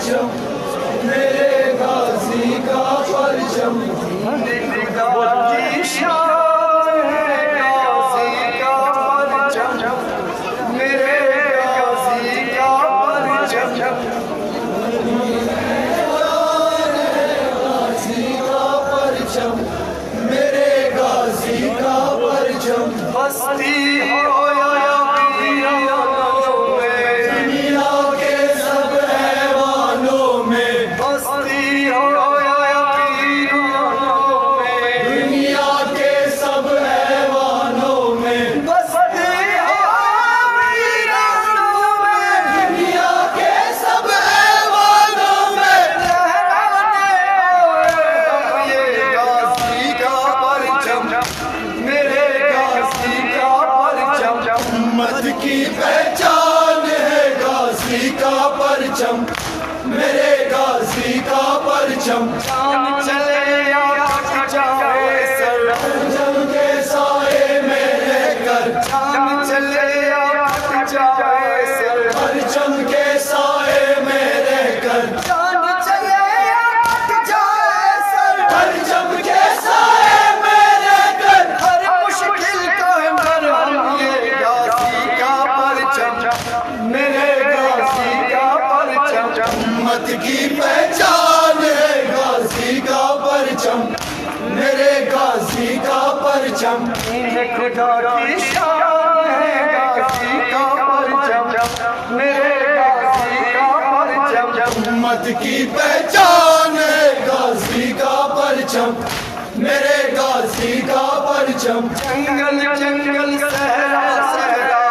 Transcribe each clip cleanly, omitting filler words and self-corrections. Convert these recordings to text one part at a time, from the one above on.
परचम, मेरे गाजी का परचम। दिलदार की शान है गाजी का परचम, मेरे गाजी का परचम। गाजी का परचम, मेरे गाजी का परचम। बस्ती हो या वीरानों में, दुनिया के सब हैवानों में। बस्ती हो या वीरानों में, दुनिया के सब हैवानों में। बस्ती हो वीरानों में, दुनिया के सब हैवानों में। लहराते हुए ये गाजी का परचम, मेरे गाजी का परचम। उम्मत की पहचान है गाजी का परचम, मेरे गाजी का परचम। चांद चले या थक जाए सर, परचम के साए में रहकर। चांद चले या थक जाए सर, परचम के साए में रहकर। चांद चले या थक जाए सर, परचम के साए में रहकर। हर मुश्किल का है मरहम ये गाजी का परचम, मेरे गाजी का परचम। उम्मत की पहचान है गाजी का परचम, मेरे गाजी का परचम। खुदा की शान है गाजी का परचम, मेरे गाजी का परचम। उम्मत की पहचान है गाजी का परचम, मेरे गाजी का परचम। जंगल जंगल सहरा सहरा,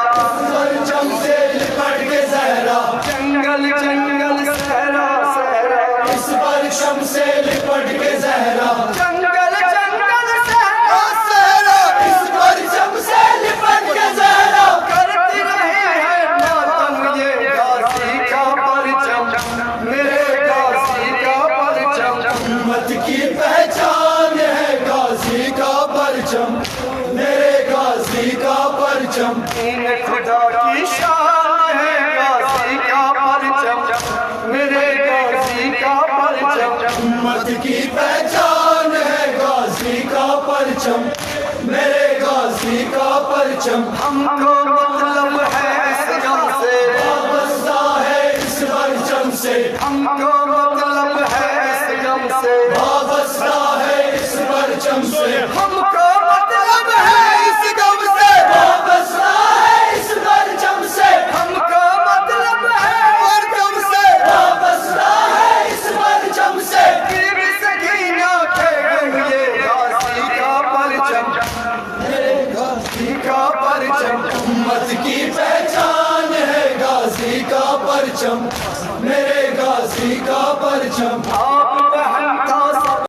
परचम से लिपट के सहरा। जंगल जंगल सहरा सहरा, इस परचम से लिपट के सहरा। जंगल जंगल सहरा सहरा, इस परचम से लिपट के सहरा। करती रही है मातम ये गाजी का परचम, मेरे गाजी का परचम। उम्मत की पहचान है गाजी का परचम, मेरे गाजी का परचम। खुदा की शान है गाजी का परचम, मेरे गाजी का परचम। उम्मत की पहचान है गाजी का परचम, मेरे गाजी का परचम। हमको मतलब है इस गम से, वाबस्ता है इस परचम से। हमको मतलब है इस गम से, वाबस्ता है इस परचम से। हमको मतलब है इस गम से, वाबस्ता है इस परचम से। हमको मतलब है परचम से, वाबस्ता है इस परचम से। बीवी सकीना के गम ये गाजी का परचम, मेरे गाजी का परचम। उम्मत की पहचान है गाजी का परचम, मेरे गाजी का परचम।